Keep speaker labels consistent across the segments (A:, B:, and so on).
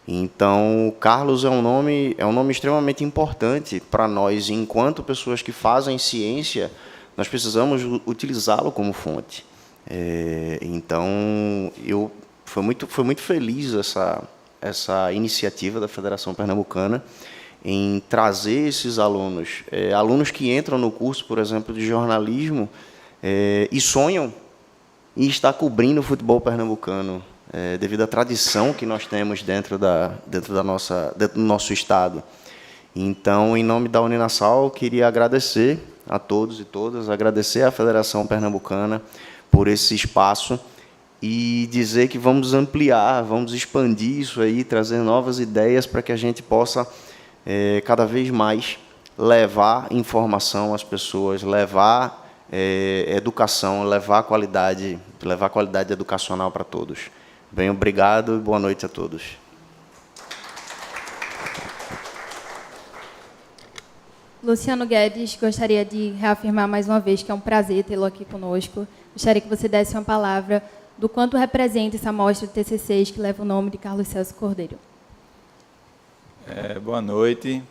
A: Então, o Carlos é um nome extremamente importante para nós, enquanto pessoas que fazem ciência, nós precisamos utilizá-lo como fonte. Então, foi muito feliz essa iniciativa da Federação Pernambucana em trazer esses alunos, alunos que entram no curso, por exemplo, de jornalismo, e sonham em estar cobrindo o futebol pernambucano, devido à tradição que nós temos dentro do nosso estado. Então, em nome da Uninasal, queria agradecer a todos e todas, agradecer à Federação Pernambucana por esse espaço e dizer que vamos ampliar, vamos expandir isso aí, trazer novas ideias para que a gente possa, cada vez mais, levar informação às pessoas, levar educação, levar qualidade educacional para todos. Bem, obrigado e boa noite a todos.
B: Luciano Guedes, gostaria de reafirmar mais uma vez que é um prazer tê-lo aqui conosco. Gostaria que você desse uma palavra do quanto representa essa mostra de TCCs que leva o nome de Carlos Celso Cordeiro.
C: Boa noite.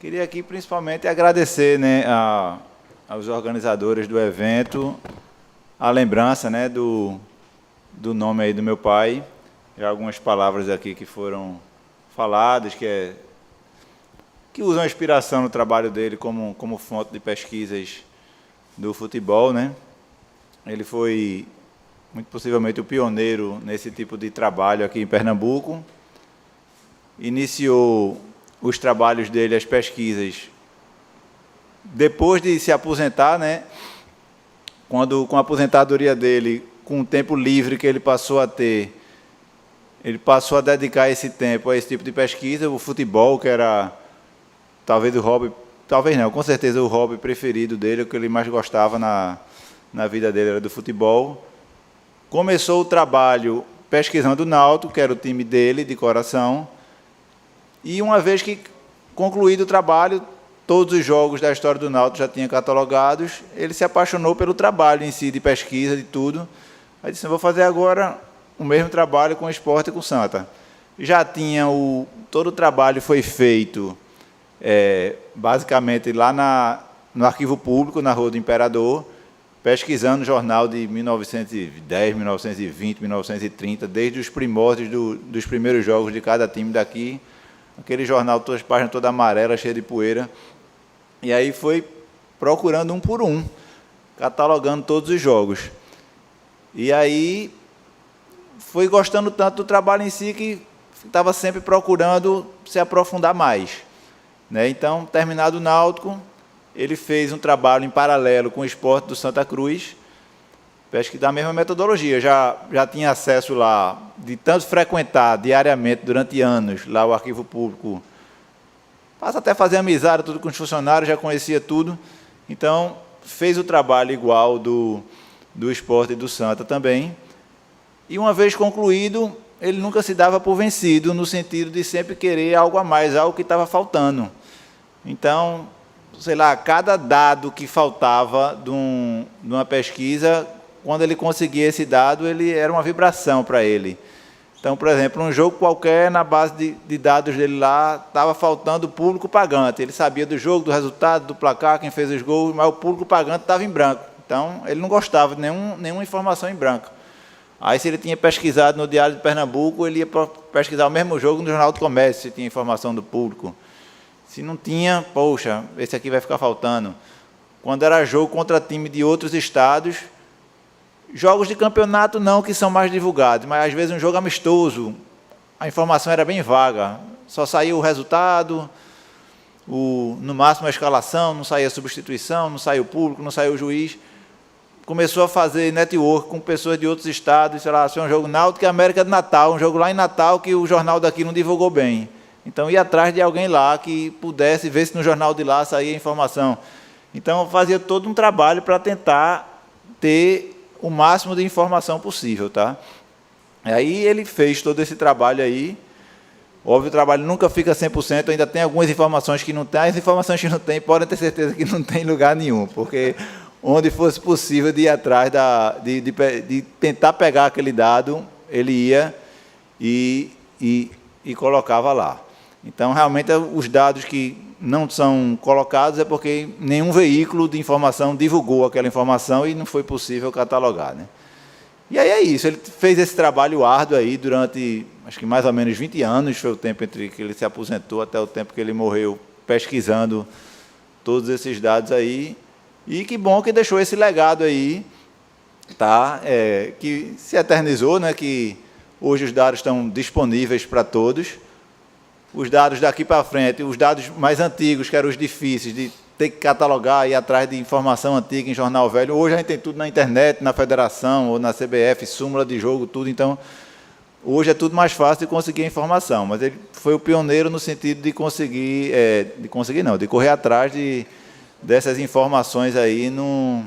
C: Queria aqui principalmente agradecer, né, aos organizadores do evento, a lembrança, né, do nome aí do meu pai, e algumas palavras aqui que foram faladas, que usam a inspiração no trabalho dele como fonte de pesquisas do futebol, né? Ele foi, muito possivelmente, o pioneiro nesse tipo de trabalho aqui em Pernambuco. Iniciou os trabalhos dele, as pesquisas, depois de se aposentar, né? Com a aposentadoria dele, com o tempo livre que ele passou a ter, ele passou a dedicar esse tempo a esse tipo de pesquisa, o futebol, que era talvez o hobby, talvez não, com certeza o hobby preferido dele, o que ele mais gostava na vida dele era do futebol. Começou o trabalho pesquisando o Náutico, que era o time dele, de coração, e uma vez que concluído o trabalho, todos os jogos da história do Náutico já tinha catalogados, ele se apaixonou pelo trabalho em si, de pesquisa, de tudo. Aí disse, vou fazer agora o mesmo trabalho com o Sport e com o Santa. Já tinha todo o trabalho foi feito, basicamente, lá no Arquivo Público, na Rua do Imperador, pesquisando o jornal de 1910, 1920, 1930, desde os primórdios dos primeiros jogos de cada time daqui, aquele jornal, todas as páginas toda amarela, cheia de poeira. E aí foi procurando um por um, catalogando todos os jogos. E aí foi gostando tanto do trabalho em si que estava sempre procurando se aprofundar mais, né? Então, terminado o Náutico, ele fez um trabalho em paralelo com o Sport do Santa Cruz, pesquisa da mesma metodologia. Já tinha acesso lá, de tanto frequentar diariamente, durante anos, lá o Arquivo Público, passa até a fazer amizade tudo com os funcionários, já conhecia tudo. Então, fez o trabalho igual do Sport e do Santa também. E, uma vez concluído, ele nunca se dava por vencido, no sentido de sempre querer algo a mais, algo que estava faltando. Então, sei lá, cada dado que faltava de uma pesquisa, quando ele conseguia esse dado, ele era uma vibração para ele. Então, por exemplo, um jogo qualquer, na base de dados dele lá, estava faltando o público pagante. Ele sabia do jogo, do resultado, do placar, quem fez os gols, mas o público pagante estava em branco. Então, ele não gostava de nenhuma informação em branco. Aí, se ele tinha pesquisado no Diário de Pernambuco, ele ia pesquisar o mesmo jogo no Jornal do Comércio, se tinha informação do público. Se não tinha, poxa, esse aqui vai ficar faltando. Quando era jogo contra time de outros estados, jogos de campeonato não, que são mais divulgados, mas às vezes um jogo amistoso, a informação era bem vaga, só saía o resultado, no máximo a escalação, não saía a substituição, não saía o público, não saía o juiz. Começou a fazer network com pessoas de outros estados, sei lá, se é um jogo Náutico e América de Natal, um jogo lá em Natal que o jornal daqui não divulgou bem. Então, ia atrás de alguém lá que pudesse ver se no jornal de lá saía a informação. Então, fazia todo um trabalho para tentar ter o máximo de informação possível, tá? Aí ele fez todo esse trabalho aí. Óbvio, o trabalho nunca fica 100%, ainda tem algumas informações que não tem. As informações que não tem, podem ter certeza que não tem lugar nenhum, porque onde fosse possível de ir atrás, de tentar pegar aquele dado, ele ia. E e colocava lá. Então, realmente, os dados que não são colocados é porque nenhum veículo de informação divulgou aquela informação e não foi possível catalogar, né? E aí é isso, ele fez esse trabalho árduo aí durante, acho que mais ou menos 20 anos, foi o tempo entre que ele se aposentou até o tempo que ele morreu, pesquisando todos esses dados aí. E que bom que deixou esse legado aí, tá? Que se eternizou, né? Que hoje os dados estão disponíveis para todos. Os dados daqui para frente, os dados mais antigos, que eram os difíceis, de ter que catalogar e ir atrás de informação antiga em jornal velho. Hoje a gente tem tudo na internet, na federação ou na CBF, súmula de jogo, tudo. Então, hoje é tudo mais fácil de conseguir a informação. Mas ele foi o pioneiro no sentido de conseguir, de correr atrás dessas informações aí nos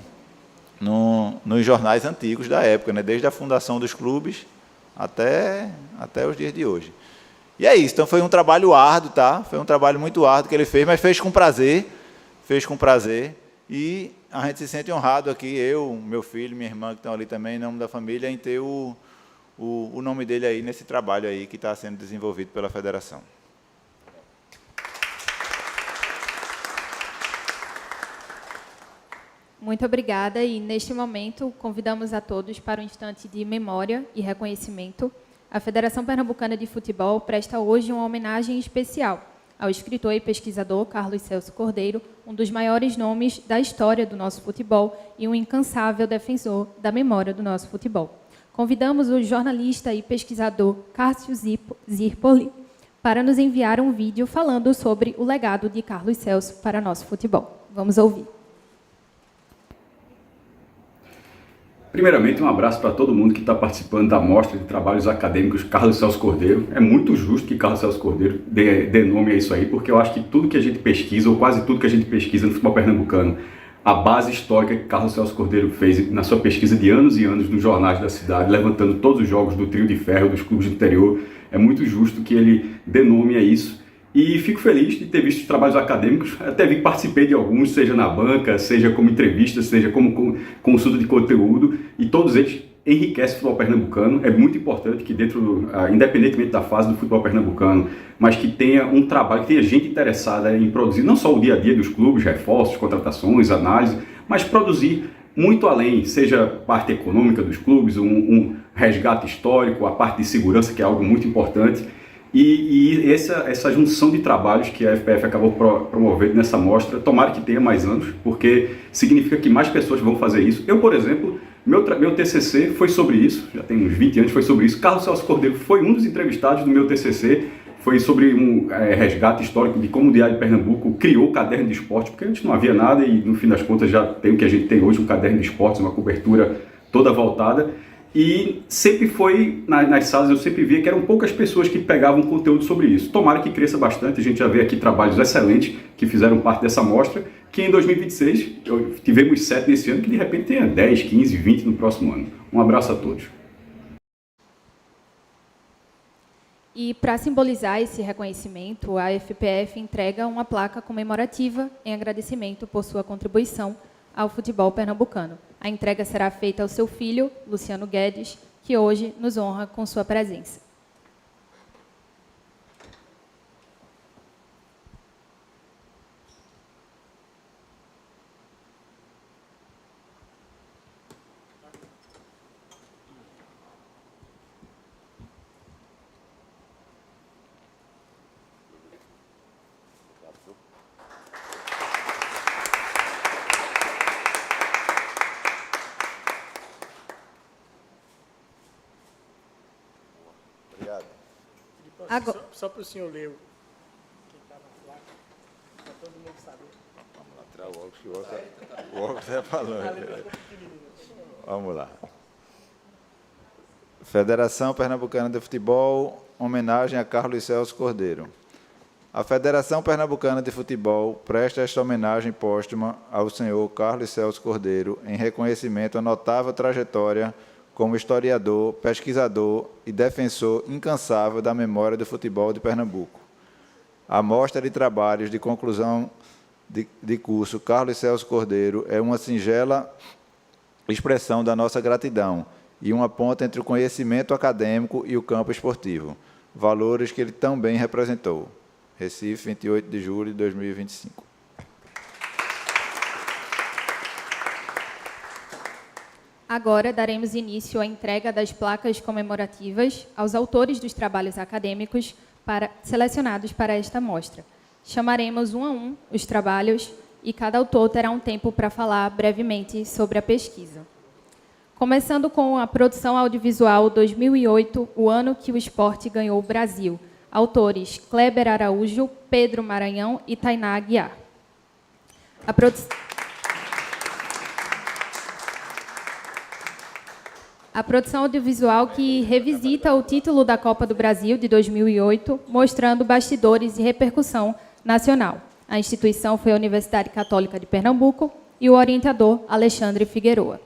C: jornais antigos da época, né? Desde a fundação dos clubes até os dias de hoje. E é isso, então foi um trabalho árduo, tá? Foi um trabalho muito árduo que ele fez, mas fez com prazer, e a gente se sente honrado aqui, eu, meu filho, minha irmã, que estão ali também, em nome da família, em ter o nome dele aí nesse trabalho aí que está sendo desenvolvido pela federação.
B: Muito obrigada, e neste momento convidamos a todos para um instante de memória e reconhecimento. A Federação Pernambucana de Futebol presta hoje uma homenagem especial ao escritor e pesquisador Carlos Celso Cordeiro, um dos maiores nomes da história do nosso futebol e um incansável defensor da memória do nosso futebol. Convidamos o jornalista e pesquisador Cássio Zirpoli para nos enviar um vídeo falando sobre o legado de Carlos Celso para nosso futebol. Vamos ouvir.
D: Primeiramente, um abraço para todo mundo que está participando da mostra de trabalhos acadêmicos Carlos Celso Cordeiro. É muito justo que Carlos Celso Cordeiro dê nome a isso aí, porque eu acho que tudo que a gente pesquisa, ou quase tudo que a gente pesquisa no futebol pernambucano, a base histórica que Carlos Celso Cordeiro fez na sua pesquisa de anos e anos nos jornais da cidade, levantando todos os jogos do trio de ferro, dos clubes do interior, é muito justo que ele dê nome a isso. E fico feliz de ter visto os trabalhos acadêmicos, até vi que participei de alguns, seja na banca, seja como entrevista, seja como consulta de conteúdo, e todos eles enriquecem o futebol pernambucano. É muito importante que dentro, independentemente da fase do futebol pernambucano, mas que tenha um trabalho, que tenha gente interessada em produzir não só o dia a dia dos clubes, reforços, contratações, análise, mas produzir muito além, seja a parte econômica dos clubes, um resgate histórico, a parte de segurança, que é algo muito importante. E essa junção de trabalhos que a FPF acabou promovendo nessa mostra, tomara que tenha mais anos, porque significa que mais pessoas vão fazer isso. Eu, por exemplo, meu TCC foi sobre isso, já tem uns 20 anos, foi sobre isso. Carlos Celso Cordeiro foi um dos entrevistados do meu TCC, foi sobre um resgate histórico de como o Diário de Pernambuco criou o caderno de esporte, porque antes não havia nada e, no fim das contas, já tem o que a gente tem hoje, um caderno de esportes, uma cobertura toda voltada. E sempre foi, nas salas, eu sempre via que eram poucas pessoas que pegavam conteúdo sobre isso. Tomara que cresça bastante, a gente já vê aqui trabalhos excelentes que fizeram parte dessa mostra, que em 2026, tivemos 7 nesse ano, que de repente tenha 10, 15, 20 no próximo ano. Um abraço a todos.
B: E para simbolizar esse reconhecimento, a FPF entrega uma placa comemorativa em agradecimento por sua contribuição ao futebol pernambucano. A entrega será feita ao seu filho, Luciano Guedes, que hoje nos honra com sua presença.
E: Agora, só para o senhor ler o que está na placa, para todo mundo saber.
C: Vamos lá, tirar o óculos, que o óculos é falando. Vamos lá. Federação Pernambucana de Futebol, homenagem a Carlos Celso Cordeiro. A Federação Pernambucana de Futebol presta esta homenagem póstuma ao senhor Carlos Celso Cordeiro em reconhecimento à notável trajetória como historiador, pesquisador e defensor incansável da memória do futebol de Pernambuco. A mostra de trabalhos de conclusão de curso Carlos Celso Cordeiro é uma singela expressão da nossa gratidão e uma ponte entre o conhecimento acadêmico e o campo esportivo. valores que ele também representou. Recife, 28 de julho de 2025.
B: Agora daremos início à entrega das placas comemorativas aos autores dos trabalhos acadêmicos selecionados para esta mostra. Chamaremos um a um os trabalhos e cada autor terá um tempo para falar brevemente sobre a pesquisa. Começando com a produção audiovisual 2008, o ano que o esporte ganhou o Brasil. Autores Kleber Araújo, Pedro Maranhão e Tainá Aguiar. A produção audiovisual que revisita o título da Copa do Brasil de 2008, mostrando bastidores e repercussão nacional. A instituição foi a Universidade Católica de Pernambuco e o orientador Alexandre Figueroa.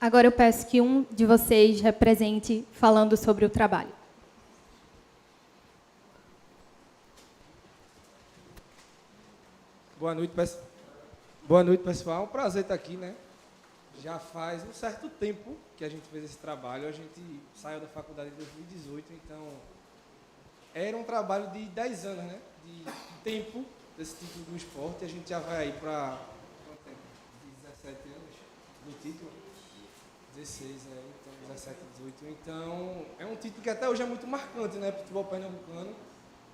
B: Agora eu peço que um de vocês represente falando sobre o trabalho.
F: Boa noite, pessoal. É um prazer estar aqui, né? Já faz um certo tempo que a gente fez esse trabalho. A gente saiu da faculdade em 2018, então era um trabalho de 10 anos, né? De tempo desse título do esporte. A gente já vai aí para 17 anos do título. 16, então 17, 18. Então, é um título que até hoje é muito marcante, né, para o futebol pernambucano.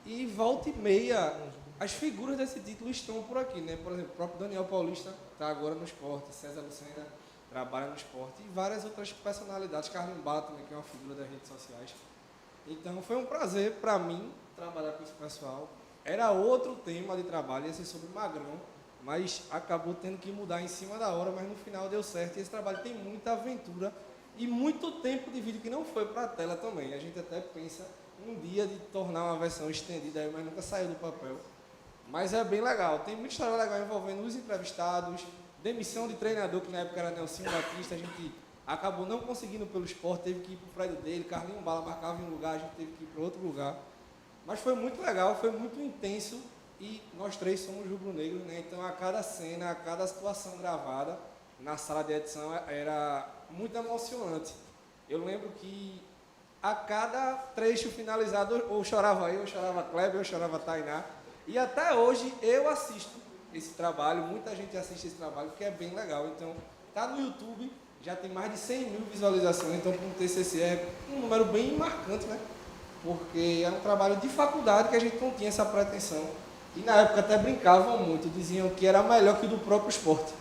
F: E volta e meia, as figuras desse título estão por aqui, né? Por exemplo, o próprio Daniel Paulista está agora no esporte, César Lucena trabalha no esporte e várias outras personalidades, Carlinhos Bala também, que é uma figura das redes sociais. Então, foi um prazer para mim trabalhar com esse pessoal. Era outro tema de trabalho, ia ser sobre o Magrão, mas acabou tendo que mudar em cima da hora, mas no final deu certo. E esse trabalho tem muita aventura e muito tempo de vídeo que não foi para a tela também. A gente até pensa um dia de tornar uma versão estendida, mas nunca saiu do papel. Mas é bem legal. Tem muita história legal envolvendo os entrevistados, demissão de treinador, que na época era Nelsinho Batista. A gente acabou não conseguindo pelo esporte, teve que ir para o prédio dele. Carlinhos Bala marcava em um lugar, a gente teve que ir para outro lugar. Mas foi muito legal, foi muito intenso. E nós três somos rubro-negros, né? Então a cada cena, a cada situação gravada na sala de edição era muito emocionante. Eu lembro que a cada trecho finalizado, ou chorava eu, ou chorava Kleber, ou chorava Tainá. E até hoje eu assisto esse trabalho, muita gente assiste esse trabalho, porque é bem legal. Então tá no YouTube, já tem mais de 100 mil visualizações, então para um TCC é um número bem marcante, né? Porque é um trabalho de faculdade que a gente não tinha essa pretensão. E na época até brincavam muito, diziam que era melhor que o do próprio esporte,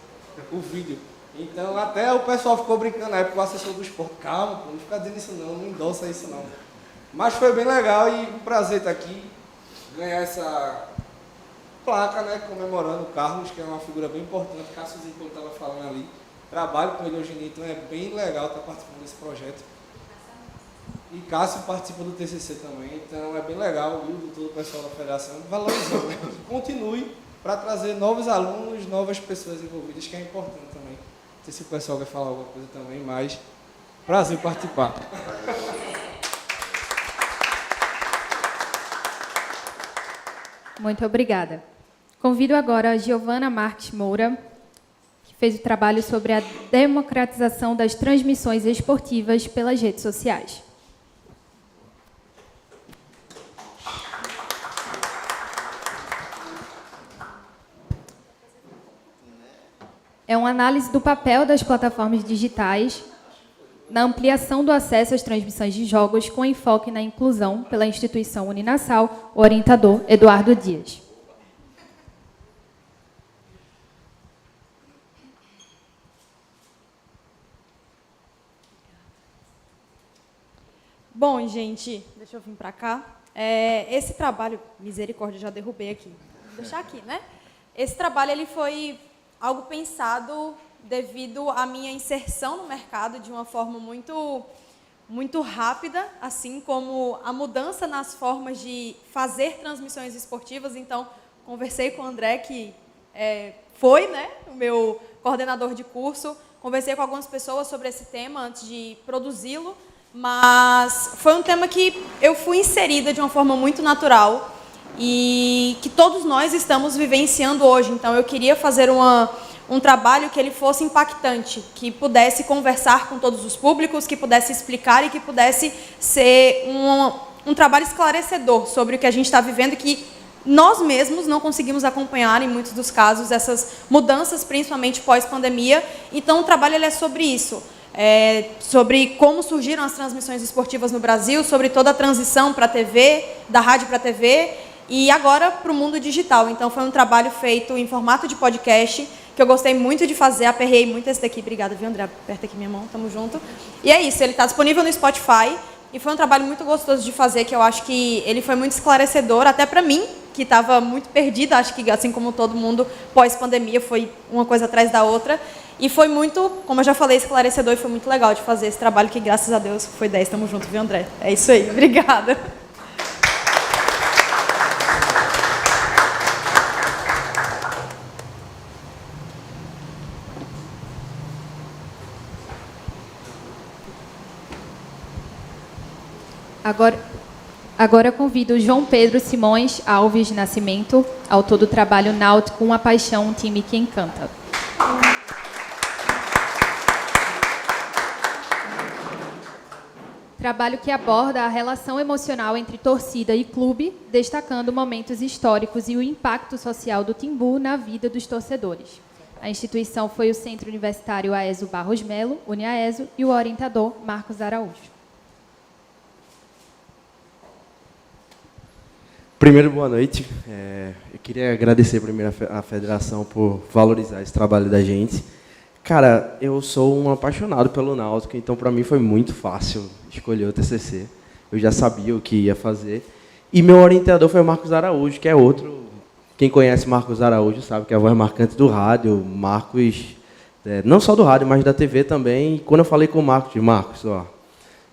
F: o vídeo. Então até o pessoal ficou brincando na época, o assessor do esporte, calma, pô, não fica dizendo isso não endossa isso não. Mas foi bem legal e um prazer estar aqui, ganhar essa placa, né, comemorando o Carlos, que é uma figura bem importante, Cássio como estava falando ali. Trabalho com ele hoje em dia, então é bem legal estar participando desse projeto. E Cássio participa do TCC também, então é bem legal, o Wildo, todo o pessoal da federação, valorizando, né? Continue para trazer novos alunos, novas pessoas envolvidas, que é importante também. Não sei se o pessoal vai falar alguma coisa também, mas prazer participar.
B: Muito obrigada. Convido agora a Giovana Marques Moura, que fez o trabalho sobre a democratização das transmissões esportivas pelas redes sociais. É uma análise do papel das plataformas digitais na ampliação do acesso às transmissões de jogos com enfoque na inclusão pela instituição Uninassal, o orientador Eduardo Dias.
G: Bom, gente, deixa eu vir para cá. Esse trabalho, misericórdia, já derrubei aqui. Vou deixar aqui, né? Esse trabalho ele foi algo pensado devido à minha inserção no mercado de uma forma muito rápida, assim como a mudança nas formas de fazer transmissões esportivas. Então, conversei com o André, que foi, né, o meu coordenador de curso, conversei com algumas pessoas sobre esse tema antes de produzi-lo, mas foi um tema que eu fui inserida de uma forma muito natural e que todos nós estamos vivenciando hoje. Então, eu queria fazer um trabalho que ele fosse impactante, que pudesse conversar com todos os públicos, que pudesse explicar e que pudesse ser um trabalho esclarecedor sobre o que a gente está vivendo e que nós mesmos não conseguimos acompanhar, em muitos dos casos, essas mudanças, principalmente pós-pandemia. Então, o trabalho ele é sobre isso. Sobre como surgiram as transmissões esportivas no Brasil, sobre toda a transição para a TV, da rádio para a TV, e agora para o mundo digital. Então, foi um trabalho feito em formato de podcast, que eu gostei muito de fazer, aperrei muito esse daqui. Obrigada, viu, André? Aperta aqui minha mão, tamo junto. E é isso, ele está disponível no Spotify, e foi um trabalho muito gostoso de fazer, que eu acho que ele foi muito esclarecedor, até para mim, que estava muito perdida, acho que assim como todo mundo, pós-pandemia, foi uma coisa atrás da outra. E foi muito, como eu já falei, esclarecedor, e foi muito legal de fazer esse trabalho, que graças a Deus foi 10, tamo junto, viu, André? É isso aí, obrigada.
B: Agora convido o João Pedro Simões Alves Nascimento, autor do trabalho Náutico, Uma Paixão, um time que encanta. Trabalho que aborda a relação emocional entre torcida e clube, destacando momentos históricos e o impacto social do Timbu na vida dos torcedores. A instituição foi o Centro Universitário Aeso Barros Melo, UniAeso, e o orientador Marcos Araújo.
H: Primeiro, boa noite. Eu queria agradecer primeiro a federação por valorizar esse trabalho da gente. Cara, eu sou um apaixonado pelo Náutico, então para mim foi muito fácil escolher o TCC. Eu já sabia o que ia fazer. E meu orientador foi o Marcos Araújo, que é outro. Quem conhece Marcos Araújo sabe que é a voz marcante do rádio. Marcos, não só do rádio, mas da TV também. E quando eu falei com o Marcos, eu disse, Marcos,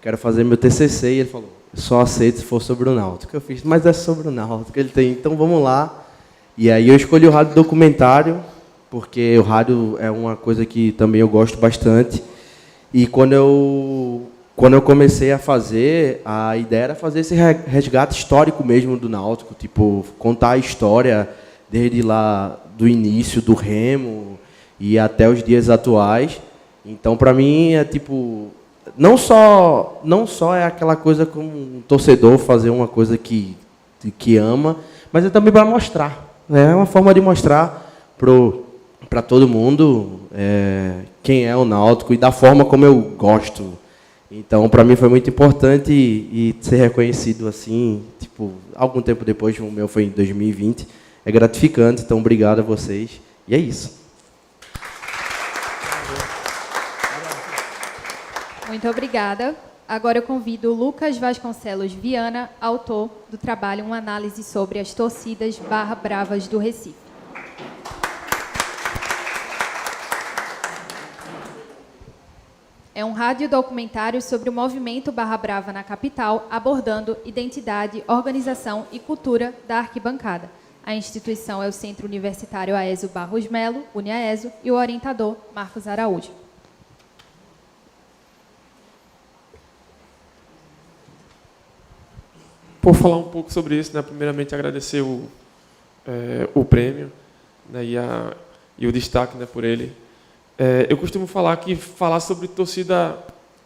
H: quero fazer meu TCC, e ele falou, só aceito se for sobre o Náutico. Eu fiz, mas é sobre o Náutico. Ele tem, então vamos lá. E aí eu escolhi o rádio documentário, porque o rádio é uma coisa que também eu gosto bastante. E quando eu comecei a fazer, a ideia era fazer esse resgate histórico mesmo do Náutico, tipo, contar a história desde lá do início do Remo e até os dias atuais. Então, para mim, é tipo, não só é aquela coisa como um torcedor fazer uma coisa que ama, mas é também para mostrar. É uma forma de mostrar para todo mundo quem é o Náutico e da forma como eu gosto. Então, para mim foi muito importante e ser reconhecido assim, tipo, algum tempo depois, o meu foi em 2020, é gratificante, então obrigado a vocês. E é isso.
B: Muito obrigada. Agora eu convido o Lucas Vasconcelos Viana, autor do trabalho Uma Análise sobre as Torcidas Barra Bravas do Recife. É um radiodocumentário sobre o movimento Barra Brava na capital, abordando identidade, organização e cultura da arquibancada. A instituição é o Centro Universitário Aeso Barros Melo, UniAeso, e o orientador Marcos Araújo.
I: Por falar um pouco sobre isso, né, primeiramente agradecer o prêmio, né, e o destaque, né, por ele. Eu costumo falar que falar sobre torcida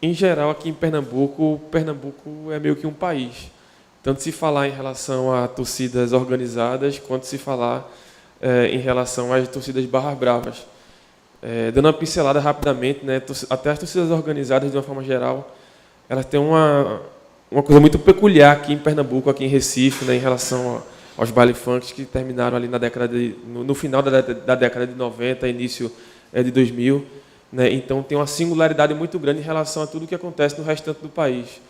I: em geral aqui em Pernambuco é meio que um país. Tanto se falar em relação a torcidas organizadas, quanto se falar em relação às torcidas barras bravas. Dando uma pincelada rapidamente, né, até as torcidas organizadas, de uma forma geral, elas têm uma coisa muito peculiar aqui em Pernambuco, aqui em Recife, né, em relação aos baile funks que terminaram ali no final da década de 90, início de 2000. Né, então tem uma singularidade muito grande em relação a tudo que acontece no restante do país.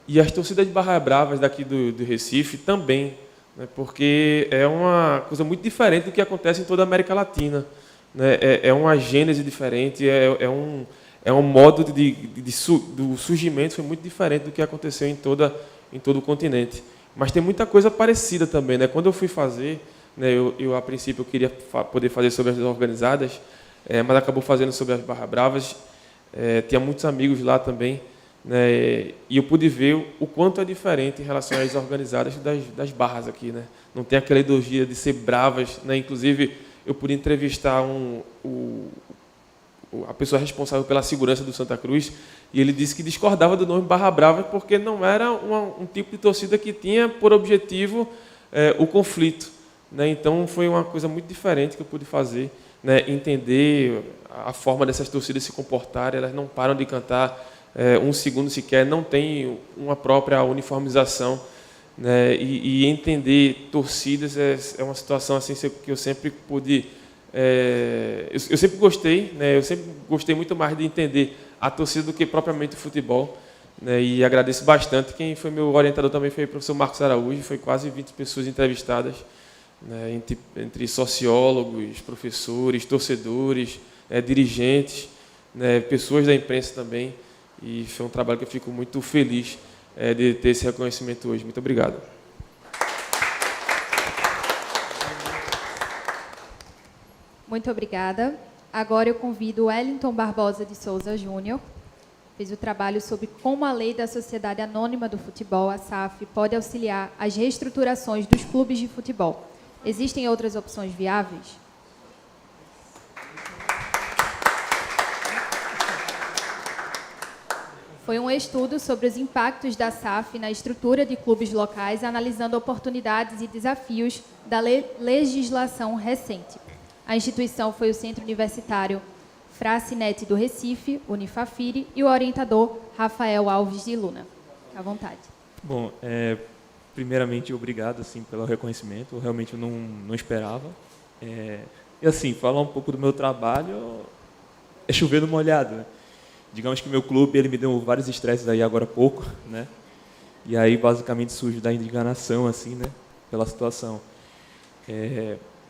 I: E as torcidas de Barra Bravas daqui do Recife também, né, porque é uma coisa muito diferente do que acontece em toda a América Latina. Né, é uma gênese diferente, é um modo do surgimento foi muito diferente do que aconteceu em todo o continente. Mas tem muita coisa parecida também. Né? Quando eu fui fazer, né, eu a princípio eu queria poder fazer sobre as organizadas, mas acabou fazendo sobre as Barra Bravas. Tinha muitos amigos lá também, né, e eu pude ver o quanto é diferente em relação às organizadas das barras aqui. Né? Não tem aquela ideologia de ser bravas. Né? Inclusive, eu pude entrevistar a pessoa responsável pela segurança do Santa Cruz, e ele disse que discordava do nome Barra Brava porque não era um tipo de torcida que tinha por objetivo o conflito. Né? Então, foi uma coisa muito diferente que eu pude fazer, né? Entender a forma dessas torcidas se comportarem. Elas não param de cantar um segundo sequer, não tem uma própria uniformização. Né? E entender torcidas é uma situação assim que eu sempre pude... eu sempre gostei, né? Eu sempre gostei muito mais de entender a torcida do que propriamente o futebol. Né? E agradeço bastante. Quem foi meu orientador também foi o professor Marcos Araújo, foi quase 20 pessoas entrevistadas, né? entre sociólogos, professores, torcedores, dirigentes, né? Pessoas da imprensa também. E foi um trabalho que eu fico muito feliz de ter esse reconhecimento hoje. Muito obrigado.
B: Muito obrigada. Agora eu convido o Wellington Barbosa de Souza Júnior. Fez o trabalho sobre como a lei da Sociedade Anônima do Futebol, a SAF, pode auxiliar as reestruturações dos clubes de futebol. Existem outras opções viáveis? Foi um estudo sobre os impactos da SAF na estrutura de clubes locais, analisando oportunidades e desafios da legislação recente. A instituição foi o Centro Universitário Fracinete do Recife, Unifafiri, e o orientador Rafael Alves de Luna. Fique à vontade.
J: Bom, primeiramente, obrigado assim, pelo reconhecimento. Eu realmente não esperava. E assim, falar um pouco do meu trabalho é chover no molhado. Né? Digamos que o meu clube ele me deu vários estresses aí agora há pouco, né? E aí basicamente surge da indignação assim, né? Pela situação.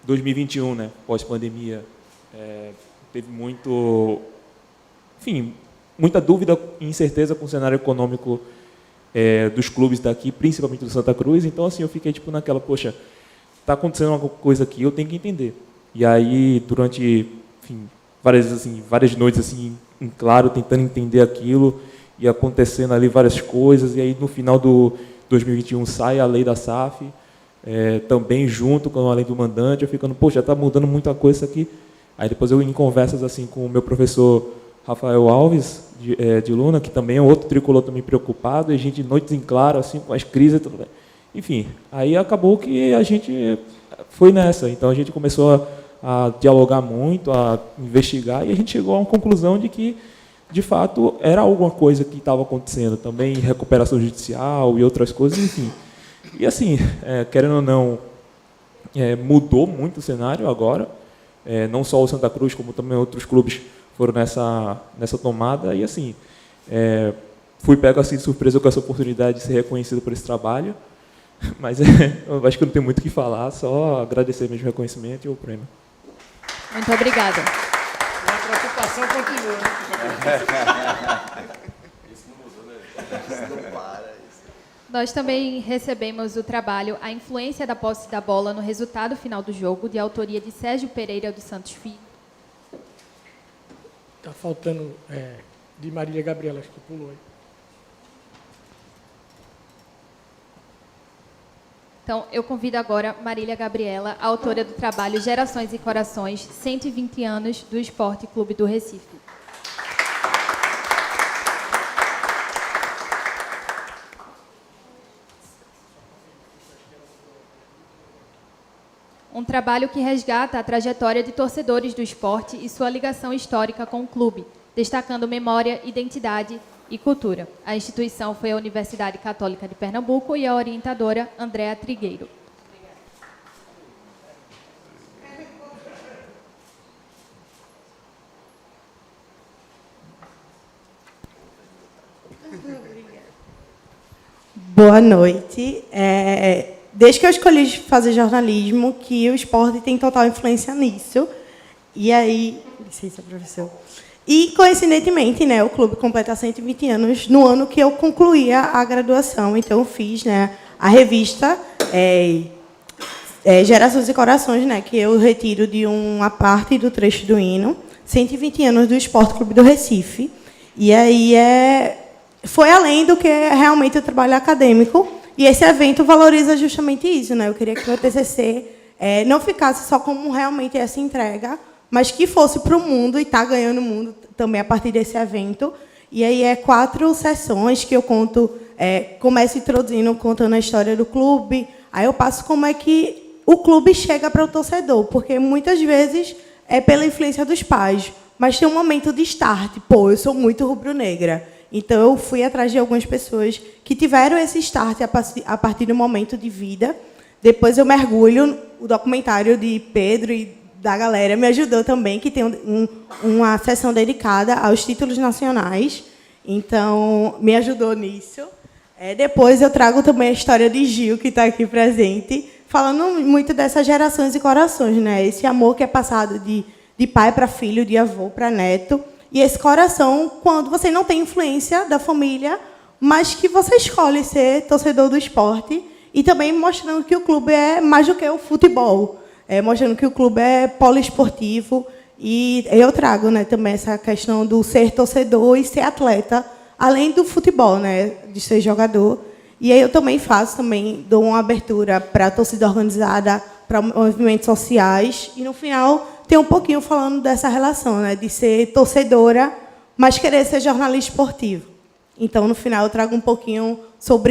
J: 2021, né? Pós-pandemia, teve muita dúvida e incerteza com o cenário econômico dos clubes daqui, principalmente do Santa Cruz. Então assim, eu fiquei tipo naquela, poxa, está acontecendo alguma coisa aqui, eu tenho que entender. E aí durante, várias noites assim em claro, tentando entender aquilo, e acontecendo ali várias coisas, e aí no final do 2021 sai a lei da SAF, também junto com a lei do mandante, eu ficando, poxa, está mudando muita coisa isso aqui. Aí depois eu em conversas assim com o meu professor Rafael Alves de Luna, que também é outro tricolor também preocupado, e a gente noites em claro, assim, com as crises e tudo bem. Enfim, aí acabou que a gente foi nessa, então a gente começou a dialogar muito, a investigar, e a gente chegou a uma conclusão de que, de fato, era alguma coisa que estava acontecendo também, recuperação judicial e outras coisas, enfim. E assim, querendo ou não, mudou muito o cenário agora, não só o Santa Cruz, como também outros clubes foram nessa tomada, e assim, fui pego assim de surpresa com essa oportunidade de ser reconhecido por esse trabalho, mas eu acho que não tem muito o que falar, só agradecer mesmo o reconhecimento e o prêmio.
B: Muito obrigada.
E: A preocupação continua.
B: Nós também recebemos o trabalho A Influência da Posse da Bola no Resultado Final do Jogo, de autoria de Sérgio Pereira dos Santos Filho.
E: Está faltando de Marília Gabriela, acho que pulou aí.
B: Então, eu convido agora Marília Gabriela, autora do trabalho Gerações e Corações, 120 anos do Esporte Clube do Recife. Um trabalho que resgata a trajetória de torcedores do esporte e sua ligação histórica com o clube, destacando memória, identidade e cultura. A instituição foi a Universidade Católica de Pernambuco e a orientadora Andréa Trigueiro.
K: Boa noite. Desde que eu escolhi fazer jornalismo, que o esporte tem total influência nisso. E aí... Licença, professor. E, coincidentemente, né, o clube completa 120 anos no ano que eu concluía a graduação. Então, eu fiz, né, a revista Gerações e Corações, né, que eu retiro de uma parte do trecho do hino, 120 anos do Esporte Clube do Recife. E aí foi além do que realmente o trabalho acadêmico. E esse evento valoriza justamente isso, né? Eu queria que o meu TCC não ficasse só como realmente essa entrega, mas que fosse para o mundo e está ganhando o mundo também a partir desse evento. E aí 4 sessões que eu conto, começo introduzindo, contando a história do clube, aí eu passo como é que o clube chega para o torcedor, porque muitas vezes é pela influência dos pais, mas tem um momento de start. Pô, eu sou muito rubro-negra. Então, eu fui atrás de algumas pessoas que tiveram esse start a partir do momento de vida. Depois, eu mergulho. O documentário de Pedro e da galera me ajudou também, que tem uma sessão dedicada aos títulos nacionais. Então, me ajudou nisso. Depois, eu trago também a história de Gil, que está aqui presente, falando muito dessas gerações e corações, né? Esse amor que é passado de pai para filho, de avô para neto. E esse coração, quando você não tem influência da família, mas que você escolhe ser torcedor do esporte, e também mostrando que o clube é mais do que o futebol, mostrando que o clube é poliesportivo. E eu trago, né, também essa questão do ser torcedor e ser atleta, além do futebol, né, de ser jogador. E aí eu também dou uma abertura para a torcida organizada, para movimentos sociais, e no final tem um pouquinho falando dessa relação, né, de ser torcedora, mas querer ser jornalista esportivo. Então, no final, eu trago um pouquinho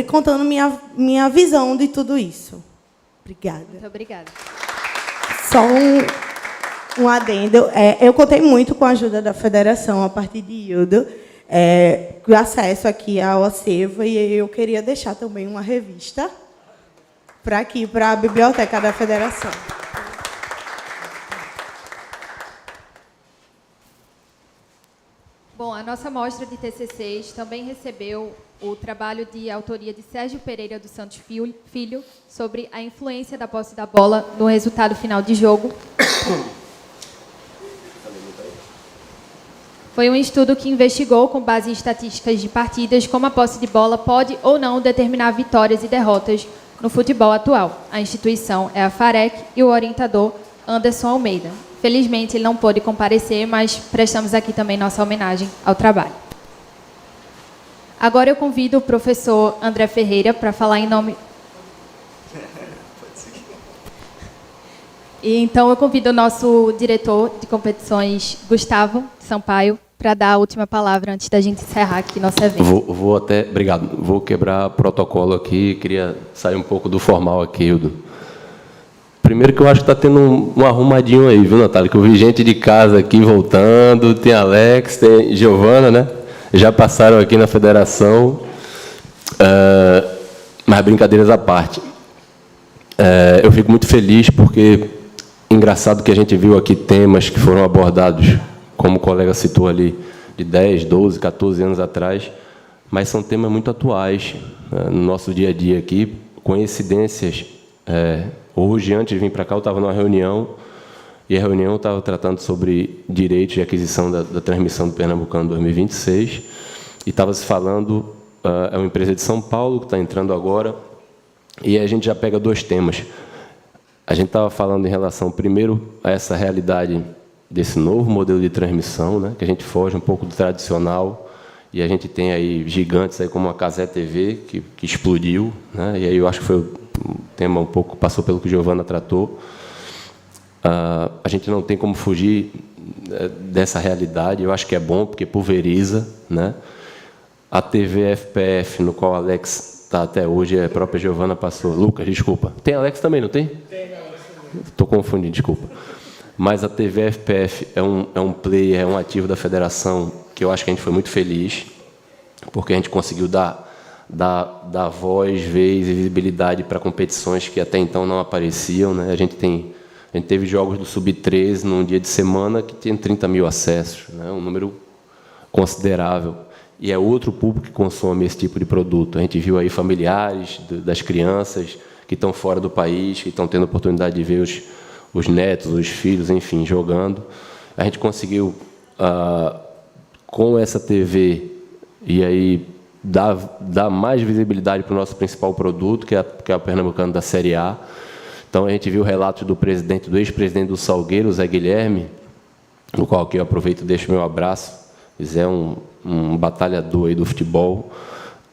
K: contando minha visão de tudo isso. Obrigada.
B: Muito obrigada.
K: Só um adendo. Eu contei muito com a ajuda da federação, a partir de Hildo, o acesso aqui ao acervo, e eu queria deixar também uma revista para a biblioteca da federação.
B: Bom, a nossa mostra de TCCs também recebeu o trabalho de autoria de Sérgio Pereira dos Santos Filho sobre a influência da posse da bola no resultado final de jogo. Foi um estudo que investigou, com base em estatísticas de partidas, como a posse de bola pode ou não determinar vitórias e derrotas no futebol atual. A instituição é a FAREC e o orientador Anderson Almeida. Felizmente, ele não pôde comparecer, mas prestamos aqui também nossa homenagem ao trabalho. Agora eu convido o professor André Ferreira para falar em nome... E então eu convido o nosso diretor de competições, Gustavo Sampaio, para dar a última palavra antes da gente encerrar aqui nosso evento.
L: Obrigado. Vou quebrar protocolo aqui, queria sair um pouco do formal aqui, Hildo. Primeiro que eu acho que está tendo um arrumadinho aí, viu, Natália? Que eu vi gente de casa aqui voltando, tem Alex, tem Giovana, né? Já passaram aqui na federação, mas brincadeiras à parte. Eu fico muito feliz porque, engraçado que a gente viu aqui temas que foram abordados, como o colega citou ali, de 10, 12, 14 anos atrás, mas são temas muito atuais, no nosso dia a dia aqui, coincidências. Hoje, antes de vir para cá, eu estava numa reunião, e a reunião estava tratando sobre direitos de aquisição da transmissão do Pernambucano 2026, e estava se falando, é uma empresa de São Paulo que está entrando agora, e a gente já pega 2 temas. A gente estava falando em relação, primeiro, a essa realidade desse novo modelo de transmissão, né, que a gente foge um pouco do tradicional, e a gente tem aí gigantes aí como a Cazé TV, que explodiu, né, e aí eu acho que foi um tema um pouco, passou pelo que a Giovana tratou. A gente não tem como fugir dessa realidade, eu acho que é bom, porque pulveriza, né? A TV FPF, no qual Alex está até hoje, a própria Giovana passou. Lucas, desculpa. Tem Alex também, não tem? Tem, estou confundindo, desculpa. Mas a TV FPF é um player, é um ativo da federação, que eu acho que a gente foi muito feliz, porque a gente conseguiu dar voz, vez e visibilidade para competições que até então não apareciam, né? A gente teve jogos do Sub-13 num dia de semana que tinha 30 mil acessos, né? Um número considerável. e é outro público que consome esse tipo de produto. A gente viu aí familiares das crianças que estão fora do país, que estão tendo a oportunidade de ver os netos, os filhos, enfim, jogando. A gente conseguiu, com essa TV, e aí dar mais visibilidade para o nosso principal produto, que é o Pernambucano da Série A. Então, a gente viu relatos do ex-presidente do Salgueiro, Zé Guilherme, no qual aqui eu aproveito e deixo meu abraço. Zé é um batalhador aí do futebol,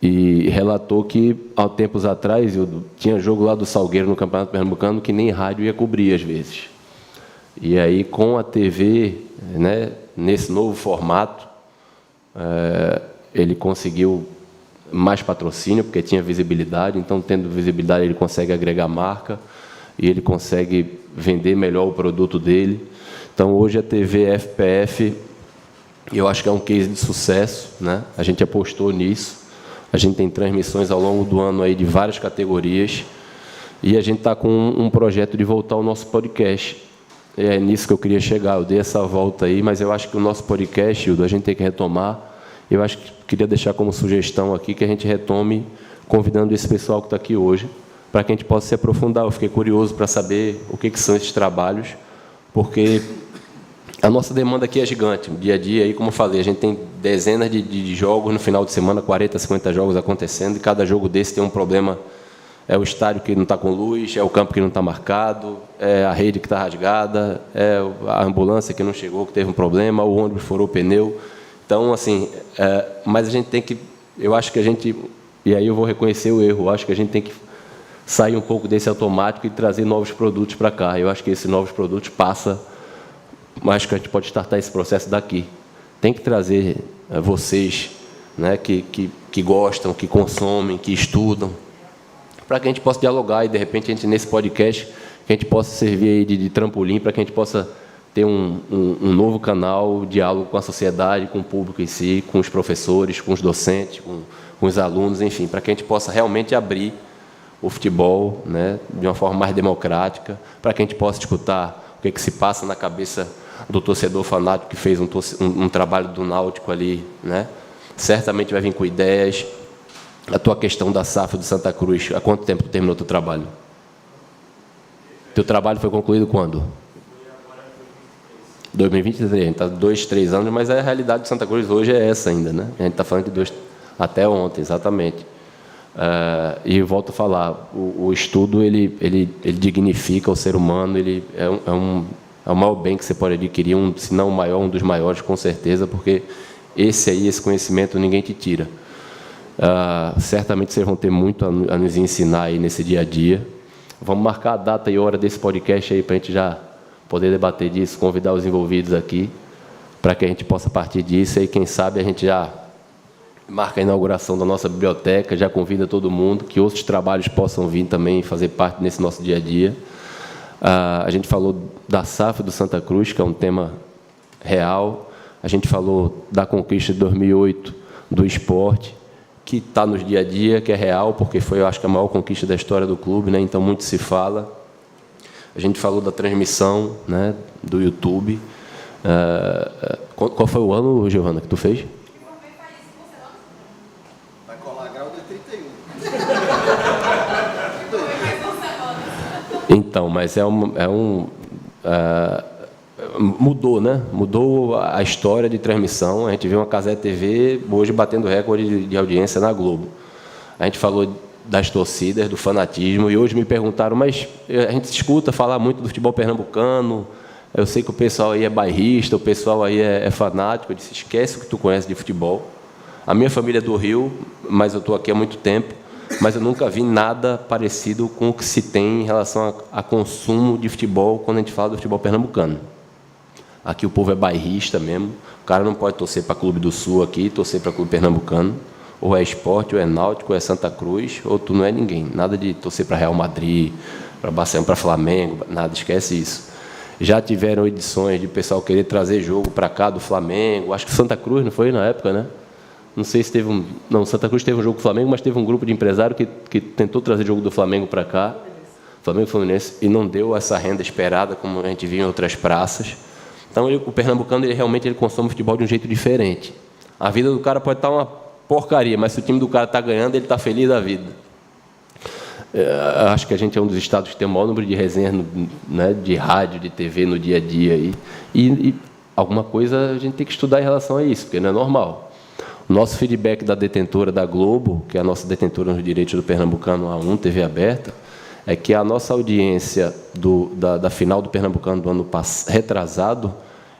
L: e relatou que, há tempos atrás, tinha jogo lá do Salgueiro no Campeonato Pernambucano que nem rádio ia cobrir, às vezes. E aí, com a TV, né, nesse novo formato, ele conseguiu mais patrocínio, porque tinha visibilidade. Então, tendo visibilidade, ele consegue agregar marca e ele consegue vender melhor o produto dele. Então, hoje a TV FPF, eu acho que é um case de sucesso, né? A gente apostou nisso. A gente tem transmissões ao longo do ano aí de várias categorias, e a gente está com um projeto de voltar ao nosso podcast. É nisso que eu queria chegar. Eu dei essa volta aí, mas eu acho que o nosso podcast, Hildo, a gente tem que retomar. Eu acho que queria deixar como sugestão aqui que a gente retome convidando esse pessoal que está aqui hoje, para que a gente possa se aprofundar. Eu fiquei curioso para saber o que são esses trabalhos, porque a nossa demanda aqui é gigante. Dia a dia, aí, como eu falei, a gente tem dezenas de jogos no final de semana, 40, 50 jogos acontecendo, e cada jogo desse tem um problema. É o estádio que não está com luz, é o campo que não está marcado, é a rede que está rasgada, é a ambulância que não chegou, que teve um problema, o ônibus furou o pneu. Então, assim, mas a gente tem que... Eu acho que a gente... E aí eu vou reconhecer o erro. Eu acho que a gente tem que sair um pouco desse automático e trazer novos produtos para cá. Eu acho que esses novos produtos passam... Mas que a gente pode startar esse processo daqui. Tem que trazer vocês, né, que gostam, que consomem, que estudam, para que a gente possa dialogar e, de repente, a gente, nesse podcast, que a gente possa servir aí de trampolim para que a gente possa ter um novo canal, diálogo com a sociedade, com o público em si, com os professores, com os docentes, com os alunos, enfim, para que a gente possa realmente abrir o futebol, né, de uma forma mais democrática, para que a gente possa escutar o que se passa na cabeça do torcedor fanático que fez um trabalho do Náutico ali, né? Certamente vai vir com ideias. A tua questão da SAF do Santa Cruz, há quanto tempo tu terminou teu trabalho? Teu trabalho foi concluído quando? 2023, a gente está 2, 3 anos, mas a realidade de Santa Cruz hoje é essa ainda, né? A gente está falando de até ontem, exatamente. E volto a falar, o estudo ele dignifica o ser humano, ele é o maior bem que você pode adquirir, se não o maior, um dos maiores, com certeza, porque esse conhecimento ninguém te tira. Certamente vocês vão ter muito a nos ensinar aí nesse dia a dia. Vamos marcar a data e hora desse podcast aí para a gente já poder debater disso, convidar os envolvidos aqui, para que a gente possa partir disso e, quem sabe, a gente já marca a inauguração da nossa biblioteca, já convida todo mundo, que outros trabalhos possam vir também fazer parte nesse nosso dia a dia. A gente falou da SAF do Santa Cruz, que é um tema real. A gente falou da conquista de 2008 do esporte, que está no dia a dia, que é real, porque foi, eu acho, que a maior conquista da história do clube, né? Então muito se fala. A gente falou da transmissão, né, do YouTube. Qual foi o ano, Giovana, que tu fez?
A: Vai colar grau de 31.
L: Então, mas mudou, né? Mudou a história de transmissão. A gente vê uma Casé TV hoje batendo recorde de audiência na Globo. A gente falou das torcidas, do fanatismo, e hoje me perguntaram, mas a gente escuta falar muito do futebol pernambucano, eu sei que o pessoal aí é bairrista, o pessoal aí é fanático. Eu disse, esquece o que tu conhece de futebol. A minha família é do Rio, mas eu estou aqui há muito tempo, mas eu nunca vi nada parecido com o que se tem em relação a consumo de futebol quando a gente fala do futebol pernambucano. Aqui o povo é bairrista mesmo, o cara não pode torcer para Clube do Sul aqui, torcer para Clube Pernambucano, ou é Esporte, ou é Náutico, ou é Santa Cruz, ou tu não é ninguém. Nada de torcer para Real Madrid, para Barcelona, para Flamengo, nada, esquece isso. Já tiveram edições de pessoal querer trazer jogo para cá do Flamengo, acho que Santa Cruz, não foi na época, né? Não sei se teve Não, Santa Cruz teve um jogo do Flamengo, mas teve um grupo de empresários que tentou trazer jogo do Flamengo para cá, Flamengo e Fluminense, e não deu essa renda esperada, como a gente viu em outras praças. Então, o pernambucano, ele realmente consome futebol de um jeito diferente. A vida do cara pode estar uma porcaria, mas se o time do cara está ganhando, ele está feliz da vida. Acho que a gente é um dos estados que tem o maior número de resenhas, né, de rádio, de TV no dia a dia. E alguma coisa a gente tem que estudar em relação a isso, porque não é normal. O nosso feedback da detentora da Globo, que é a nossa detentora nos direitos do Pernambucano A1, TV aberta, é que a nossa audiência da final do Pernambucano do ano retrasado,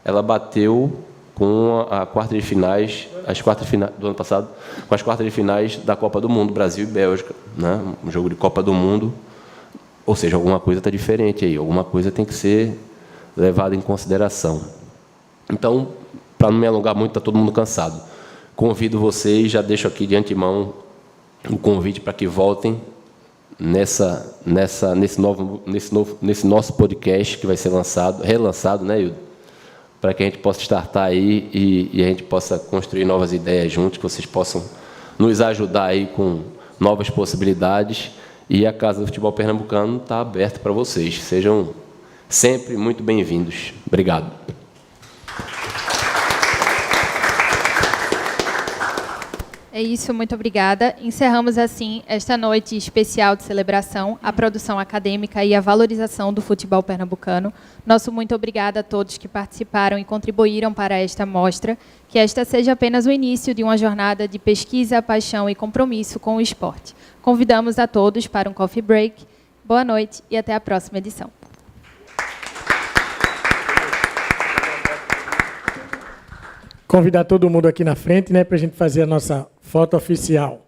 L: ela bateu com a quarta de finais, as quartas de finais do ano passado, com as quartas de finais da Copa do Mundo, Brasil e Bélgica, né? Um jogo de Copa do Mundo, ou seja, alguma coisa está diferente aí, alguma coisa tem que ser levada em consideração. Então, para não me alongar muito, está todo mundo cansado. Convido vocês, já deixo aqui de antemão o convite para que voltem nesse nosso podcast que vai ser relançado, né, Hildo? Para que a gente possa startar aí e a gente possa construir novas ideias juntos, que vocês possam nos ajudar aí com novas possibilidades. E a Casa do Futebol Pernambucano está aberta para vocês. Sejam sempre muito bem-vindos. Obrigado.
B: É isso, muito obrigada. Encerramos, assim, esta noite especial de celebração, a produção acadêmica e a valorização do futebol pernambucano. Nosso muito obrigada a todos que participaram e contribuíram para esta mostra, que esta seja apenas o início de uma jornada de pesquisa, paixão e compromisso com o esporte. Convidamos a todos para um coffee break. Boa noite e até a próxima edição.
E: Convidar todo mundo aqui na frente, né, para a gente fazer a nossa foto oficial.